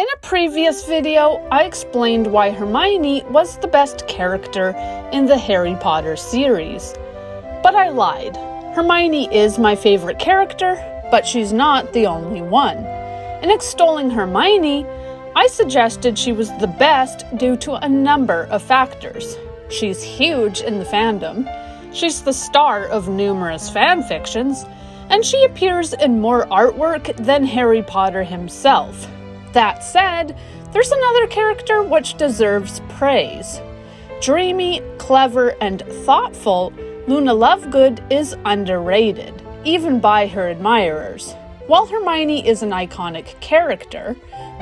In a previous video, I explained why Hermione was the best character in the Harry Potter series. But I lied. Hermione is my favorite character, but she's not the only one. In extolling Hermione, I suggested she was the best due to a number of factors. She's huge in the fandom, she's the star of numerous fanfictions, and she appears in more artwork than Harry Potter himself. That said, there's another character which deserves praise. Dreamy, clever, and thoughtful, Luna Lovegood is underrated, even by her admirers. While Hermione is an iconic character,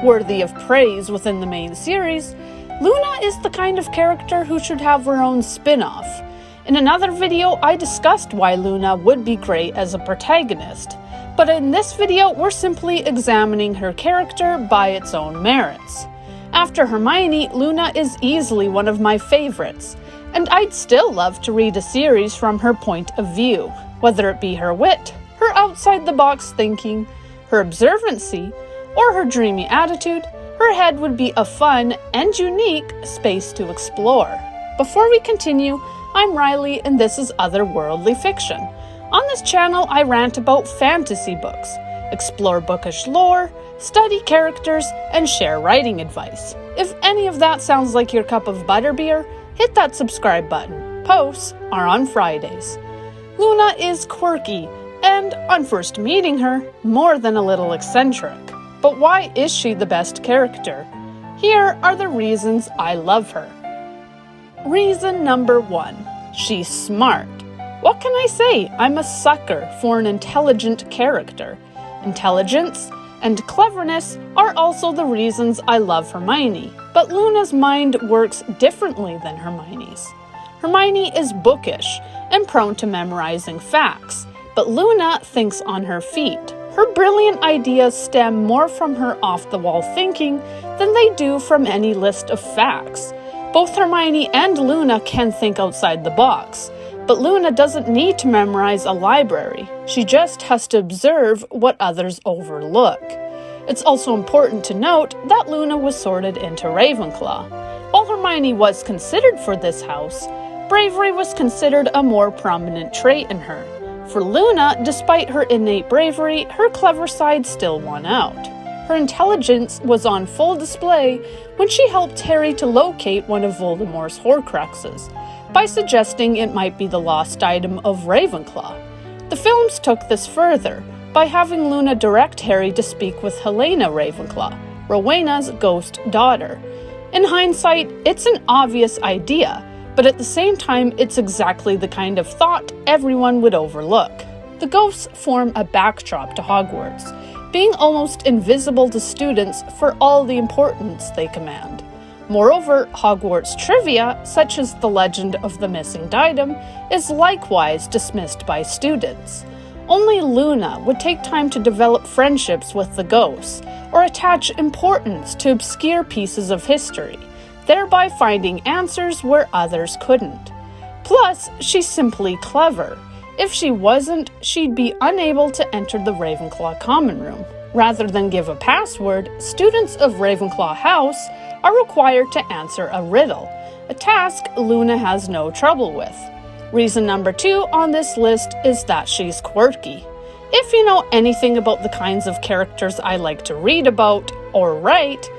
worthy of praise within the main series, Luna is the kind of character who should have her own spin-off. In another video, I discussed why Luna would be great as a protagonist, but in this video, we're simply examining her character by its own merits. After Hermione, Luna is easily one of my favorites, and I'd still love to read a series from her point of view, whether it be her wit, her outside-the-box thinking, her observancy, or her dreamy attitude. Her head would be a fun and unique space to explore. Before we continue, I'm Riley and this is Otherworldly Fiction. On this channel, I rant about fantasy books, explore bookish lore, study characters, and share writing advice. If any of that sounds like your cup of butterbeer, hit that subscribe button. Posts are on Fridays. Luna is quirky, and on first meeting her, more than a little eccentric. But why is she the best character? Here are the reasons I love her. Reason number 1. She's smart. What can I say? I'm a sucker for an intelligent character. Intelligence and cleverness are also the reasons I love Hermione, but Luna's mind works differently than Hermione's. Hermione is bookish and prone to memorizing facts, but Luna thinks on her feet. Her brilliant ideas stem more from her off-the-wall thinking than they do from any list of facts. Both Hermione and Luna can think outside the box, but Luna doesn't need to memorize a library. She just has to observe what others overlook. It's also important to note that Luna was sorted into Ravenclaw. While Hermione was considered for this house, bravery was considered a more prominent trait in her. For Luna, despite her innate bravery, her clever side still won out. Her intelligence was on full display when she helped Harry to locate one of Voldemort's Horcruxes, by suggesting it might be the lost item of Ravenclaw. The films took this further, by having Luna direct Harry to speak with Helena Ravenclaw, Rowena's ghost daughter. In hindsight, it's an obvious idea, but at the same time, it's exactly the kind of thought everyone would overlook. The ghosts form a backdrop to Hogwarts, being almost invisible to students for all the importance they command. Moreover, Hogwarts trivia, such as the legend of the missing diadem, is likewise dismissed by students. Only Luna would take time to develop friendships with the ghosts, or attach importance to obscure pieces of history, thereby finding answers where others couldn't. Plus, she's simply clever. If she wasn't, she'd be unable to enter the Ravenclaw common room. Rather than give a password, students of Ravenclaw House are required to answer a riddle, a task Luna has no trouble with. Reason number 2 on this list is that she's quirky. If you know anything about the kinds of characters I like to read about or write,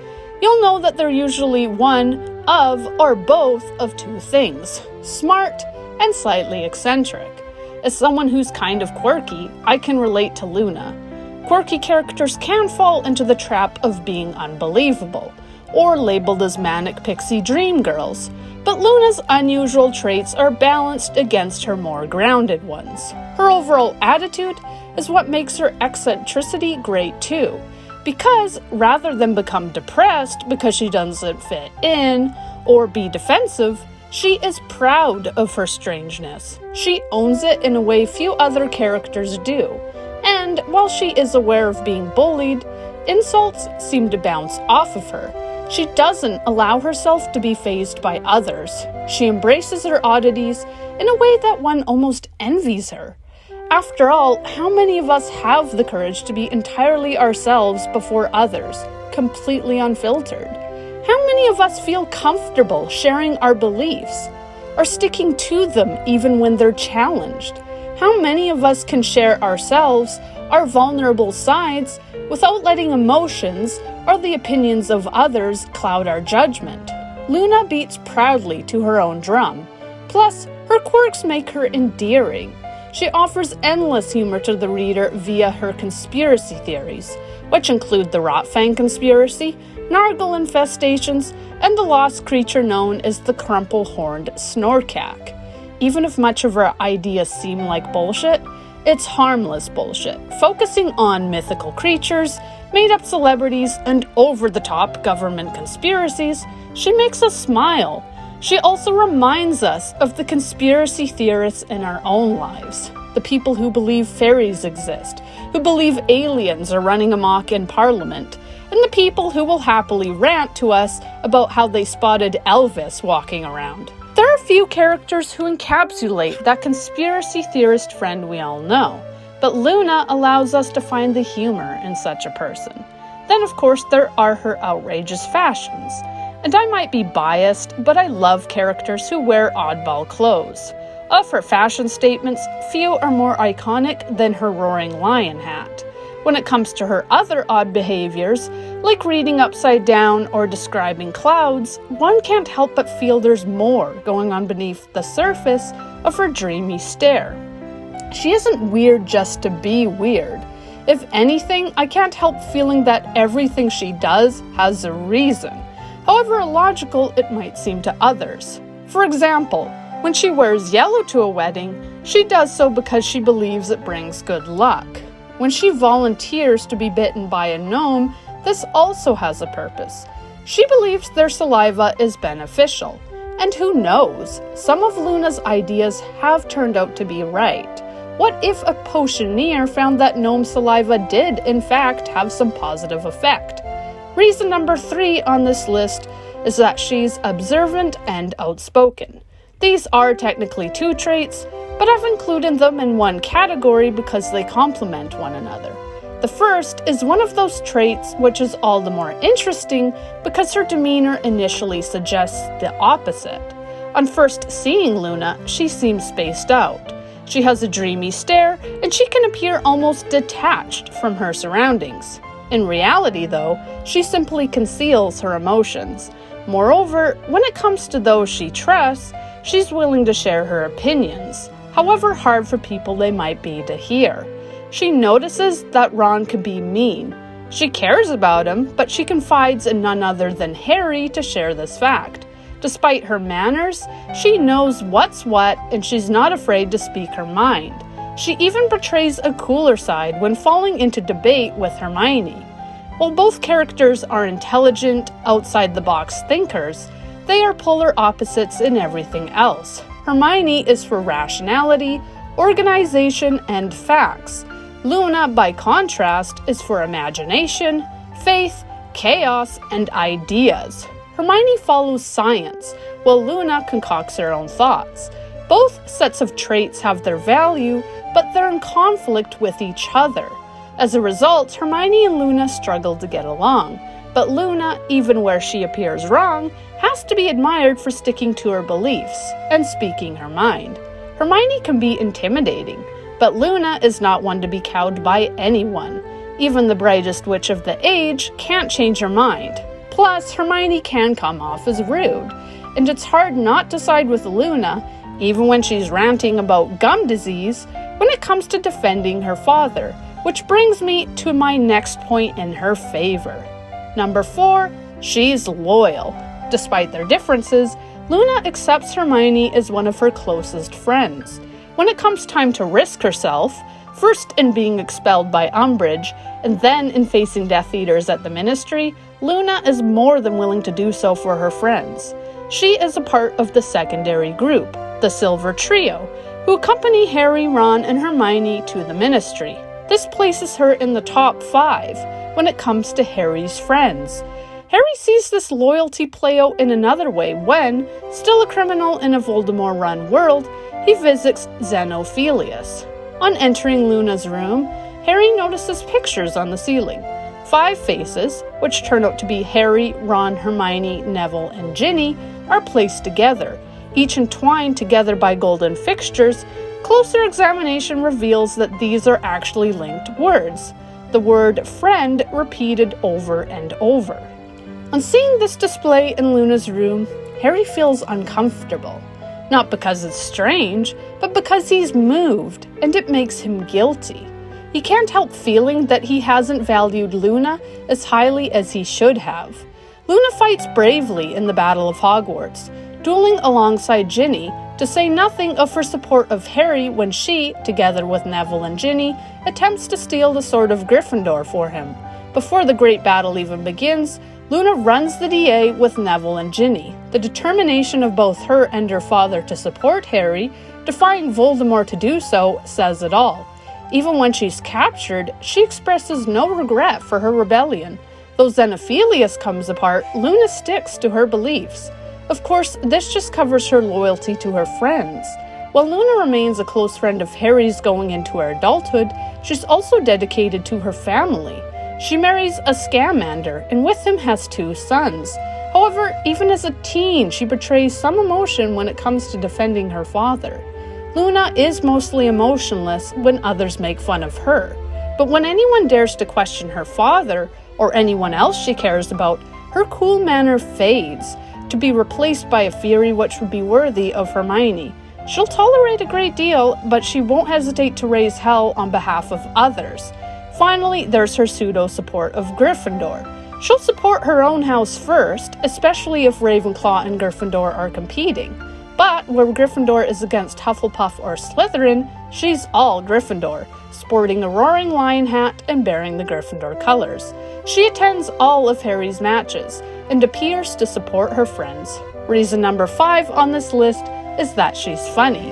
you'll know that they're usually one of or both of two things, smart and slightly eccentric. As someone who's kind of quirky, I can relate to Luna. Quirky characters can fall into the trap of being unbelievable, or labeled as manic pixie dream girls, but Luna's unusual traits are balanced against her more grounded ones. Her overall attitude is what makes her eccentricity great too, because rather than become depressed because she doesn't fit in, or be defensive, she is proud of her strangeness. She owns it in a way few other characters do, and while she is aware of being bullied, insults seem to bounce off of her. She doesn't allow herself to be fazed by others. She embraces her oddities in a way that one almost envies her. After all, how many of us have the courage to be entirely ourselves before others, completely unfiltered? How many of us feel comfortable sharing our beliefs, or sticking to them even when they're challenged? How many of us can share ourselves, our vulnerable sides, without letting emotions or the opinions of others cloud our judgment? Luna beats proudly to her own drum. Plus, her quirks make her endearing. She offers endless humor to the reader via her conspiracy theories, which include the Rotfang conspiracy, Nargle infestations, and the lost creature known as the crumple-horned Snorkak. Even if much of her ideas seem like bullshit, it's harmless bullshit, focusing on mythical creatures, made-up celebrities, and over-the-top government conspiracies. She makes us smile. She also reminds us of the conspiracy theorists in our own lives, the people who believe fairies exist, who believe aliens are running amok in Parliament, and the people who will happily rant to us about how they spotted Elvis walking around. There are a few characters who encapsulate that conspiracy theorist friend we all know, but Luna allows us to find the humor in such a person. Then, of course, there are her outrageous fashions. And I might be biased, but I love characters who wear oddball clothes. Of her fashion statements, few are more iconic than her roaring lion hat. When it comes to her other odd behaviors, like reading upside down or describing clouds, one can't help but feel there's more going on beneath the surface of her dreamy stare. She isn't weird just to be weird. If anything, I can't help feeling that everything she does has a reason, however illogical it might seem to others. For example, when she wears yellow to a wedding, she does so because she believes it brings good luck. When she volunteers to be bitten by a gnome, this also has a purpose. She believes their saliva is beneficial. And who knows, some of Luna's ideas have turned out to be right. What if a potioneer found that gnome saliva did, in fact, have some positive effect? Reason number 3 on this list is that she's observant and outspoken. These are technically 2 traits, but I've included them in one category because they complement one another. The first is one of those traits which is all the more interesting because her demeanor initially suggests the opposite. On first seeing Luna, she seems spaced out. She has a dreamy stare, and she can appear almost detached from her surroundings. In reality, though, she simply conceals her emotions. Moreover, when it comes to those she trusts, she's willing to share her opinions, however hard for people they might be to hear. She notices that Ron can be mean. She cares about him, but she confides in none other than Harry to share this fact. Despite her manners, she knows what's what, and she's not afraid to speak her mind. She even portrays a cooler side when falling into debate with Hermione. While both characters are intelligent, outside-the-box thinkers, they are polar opposites in everything else. Hermione is for rationality, organization, and facts. Luna, by contrast, is for imagination, faith, chaos, and ideas. Hermione follows science, while Luna concocts her own thoughts. Both sets of traits have their value, but they're in conflict with each other. As a result, Hermione and Luna struggle to get along, but Luna, even where she appears wrong, has to be admired for sticking to her beliefs and speaking her mind. Hermione can be intimidating, but Luna is not one to be cowed by anyone. Even the brightest witch of the age can't change her mind. Plus, Hermione can come off as rude, and it's hard not to side with Luna, even when she's ranting about gum disease, when it comes to defending her father, which brings me to my next point in her favor. Number 4, she's loyal. Despite their differences, Luna accepts Hermione as one of her closest friends. When it comes time to risk herself, first in being expelled by Umbridge, and then in facing Death Eaters at the Ministry, Luna is more than willing to do so for her friends. She is a part of the secondary group, the Silver Trio, who accompany Harry, Ron, and Hermione to the Ministry. This places her in the top 5 when it comes to Harry's friends. Harry sees this loyalty play out in another way when, still a criminal in a Voldemort-run world, he visits Xenophilius. On entering Luna's room, Harry notices pictures on the ceiling. 5 faces, which turn out to be Harry, Ron, Hermione, Neville, and Ginny, are placed together, each entwined together by golden fixtures. Closer examination reveals that these are actually linked words, the word friend repeated over and over. On seeing this display in Luna's room, Harry feels uncomfortable. Not because it's strange, but because he's moved, and it makes him guilty. He can't help feeling that he hasn't valued Luna as highly as he should have. Luna fights bravely in the Battle of Hogwarts, dueling alongside Ginny, to say nothing of her support of Harry when she, together with Neville and Ginny, attempts to steal the Sword of Gryffindor for him. Before the great battle even begins, Luna runs the DA with Neville and Ginny. The determination of both her and her father to support Harry, defying Voldemort to do so, says it all. Even when she's captured, she expresses no regret for her rebellion. Though Xenophilius comes apart, Luna sticks to her beliefs. Of course, this just covers her loyalty to her friends. While Luna remains a close friend of Harry's going into her adulthood, she's also dedicated to her family. She marries a Scamander, and with him has 2 sons. However, even as a teen, she betrays some emotion when it comes to defending her father. Luna is mostly emotionless when others make fun of her, but when anyone dares to question her father, or anyone else she cares about, her cool manner fades, to be replaced by a fury which would be worthy of Hermione. She'll tolerate a great deal, but she won't hesitate to raise hell on behalf of others. Finally, there's her pseudo-support of Gryffindor. She'll support her own house first, especially if Ravenclaw and Gryffindor are competing. But where Gryffindor is against Hufflepuff or Slytherin, she's all Gryffindor, sporting a roaring lion hat and bearing the Gryffindor colors. She attends all of Harry's matches, and appears to support her friends. Reason number 5 on this list is that she's funny.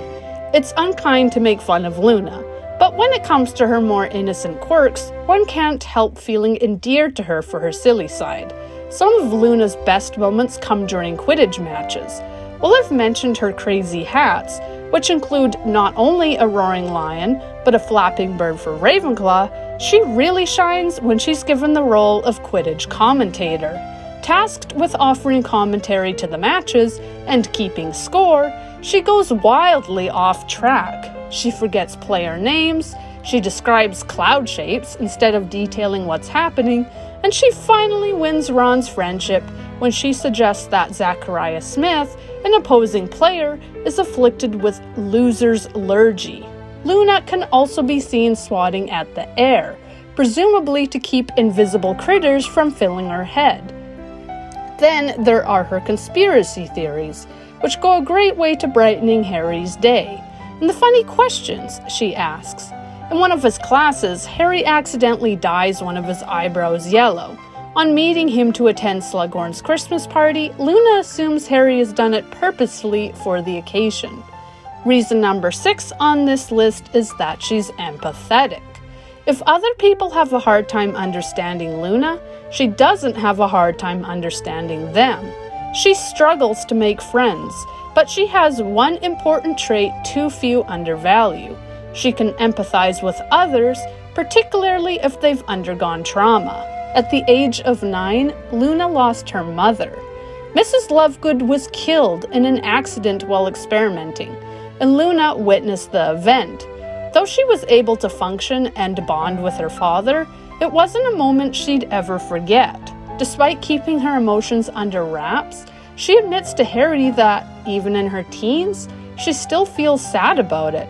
It's unkind to make fun of Luna, but when it comes to her more innocent quirks, one can't help feeling endeared to her for her silly side. Some of Luna's best moments come during Quidditch matches. While I've mentioned her crazy hats, which include not only a roaring lion, but a flapping bird for Ravenclaw, she really shines when she's given the role of Quidditch commentator. Tasked with offering commentary to the matches and keeping score, she goes wildly off track. She forgets player names, she describes cloud shapes instead of detailing what's happening, and she finally wins Ron's friendship when she suggests that Zachariah Smith, an opposing player, is afflicted with loser's lurgy. Luna can also be seen swatting at the air, presumably to keep invisible critters from filling her head. Then there are her conspiracy theories, which go a great way to brightening Harry's day, and the funny questions she asks. In one of his classes, Harry accidentally dyes one of his eyebrows yellow. On meeting him to attend Slughorn's Christmas party, Luna assumes Harry has done it purposefully for the occasion. Reason number 6 on this list is that she's empathetic. If other people have a hard time understanding Luna, she doesn't have a hard time understanding them. She struggles to make friends, but she has one important trait too few undervalue. She can empathize with others, particularly if they've undergone trauma. At the age of 9, Luna lost her mother. Mrs. Lovegood was killed in an accident while experimenting, and Luna witnessed the event. Though she was able to function and bond with her father, it wasn't a moment she'd ever forget. Despite keeping her emotions under wraps, she admits to Harry that, even in her teens, she still feels sad about it.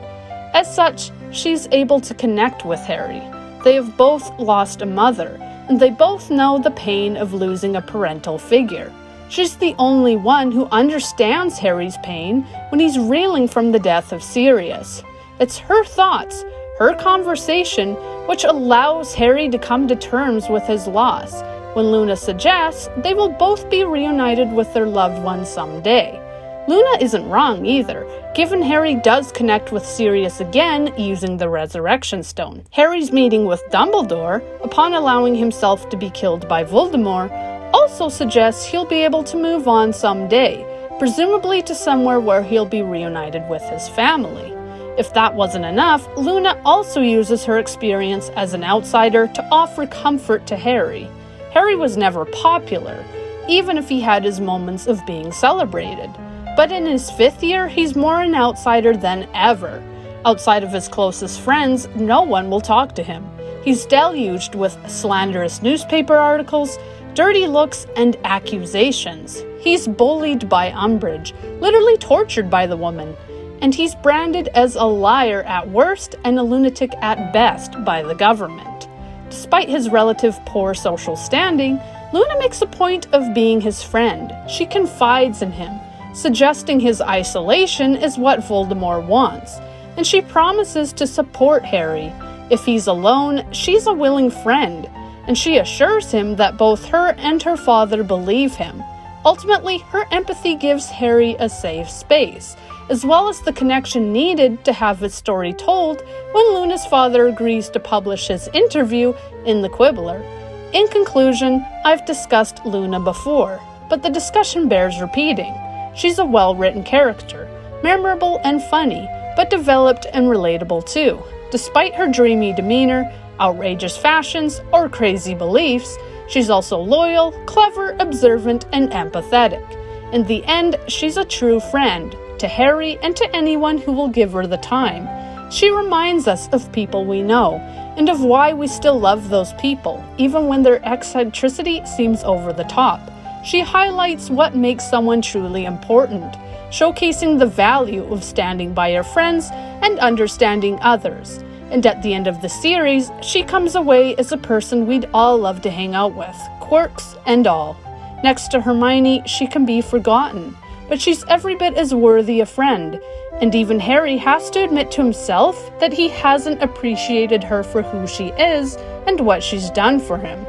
As such, she's able to connect with Harry. They have both lost a mother, and they both know the pain of losing a parental figure. She's the only one who understands Harry's pain when he's reeling from the death of Sirius. It's her thoughts, her conversation, which allows Harry to come to terms with his loss, when Luna suggests they will both be reunited with their loved ones someday. Luna isn't wrong either, given Harry does connect with Sirius again using the Resurrection Stone. Harry's meeting with Dumbledore, upon allowing himself to be killed by Voldemort, also suggests he'll be able to move on someday, presumably to somewhere where he'll be reunited with his family. If that wasn't enough, Luna also uses her experience as an outsider to offer comfort to Harry. Harry was never popular, even if he had his moments of being celebrated. But in his 5th year, he's more an outsider than ever. Outside of his closest friends, no one will talk to him. He's deluged with slanderous newspaper articles, dirty looks, and accusations. He's bullied by Umbridge, literally tortured by the woman. And he's branded as a liar at worst and a lunatic at best by the government. Despite his relative poor social standing, Luna makes a point of being his friend. She confides in him, suggesting his isolation is what Voldemort wants, and she promises to support Harry. If he's alone, she's a willing friend, and she assures him that both her and her father believe him. Ultimately, her empathy gives Harry a safe space, as well as the connection needed to have his story told when Luna's father agrees to publish his interview in the Quibbler. In conclusion, I've discussed Luna before, but the discussion bears repeating. She's a well-written character, memorable and funny, but developed and relatable too. Despite her dreamy demeanor, outrageous fashions, or crazy beliefs, she's also loyal, clever, observant, and empathetic. In the end, she's a true friend, to Harry and to anyone who will give her the time. She reminds us of people we know, and of why we still love those people, even when their eccentricity seems over the top. She highlights what makes someone truly important, showcasing the value of standing by your friends and understanding others. And at the end of the series, she comes away as a person we'd all love to hang out with, quirks and all. Next to Hermione, she can be forgotten, but she's every bit as worthy a friend, and even Harry has to admit to himself that he hasn't appreciated her for who she is and what she's done for him.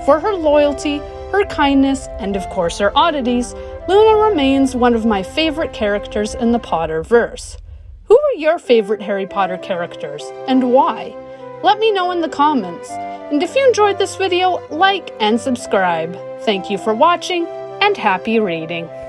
For her loyalty, her kindness, and of course her oddities, Luna remains one of my favorite characters in the Potterverse. Who are your favorite Harry Potter characters, and why? Let me know in the comments, and if you enjoyed this video, like and subscribe. Thank you for watching, and happy reading!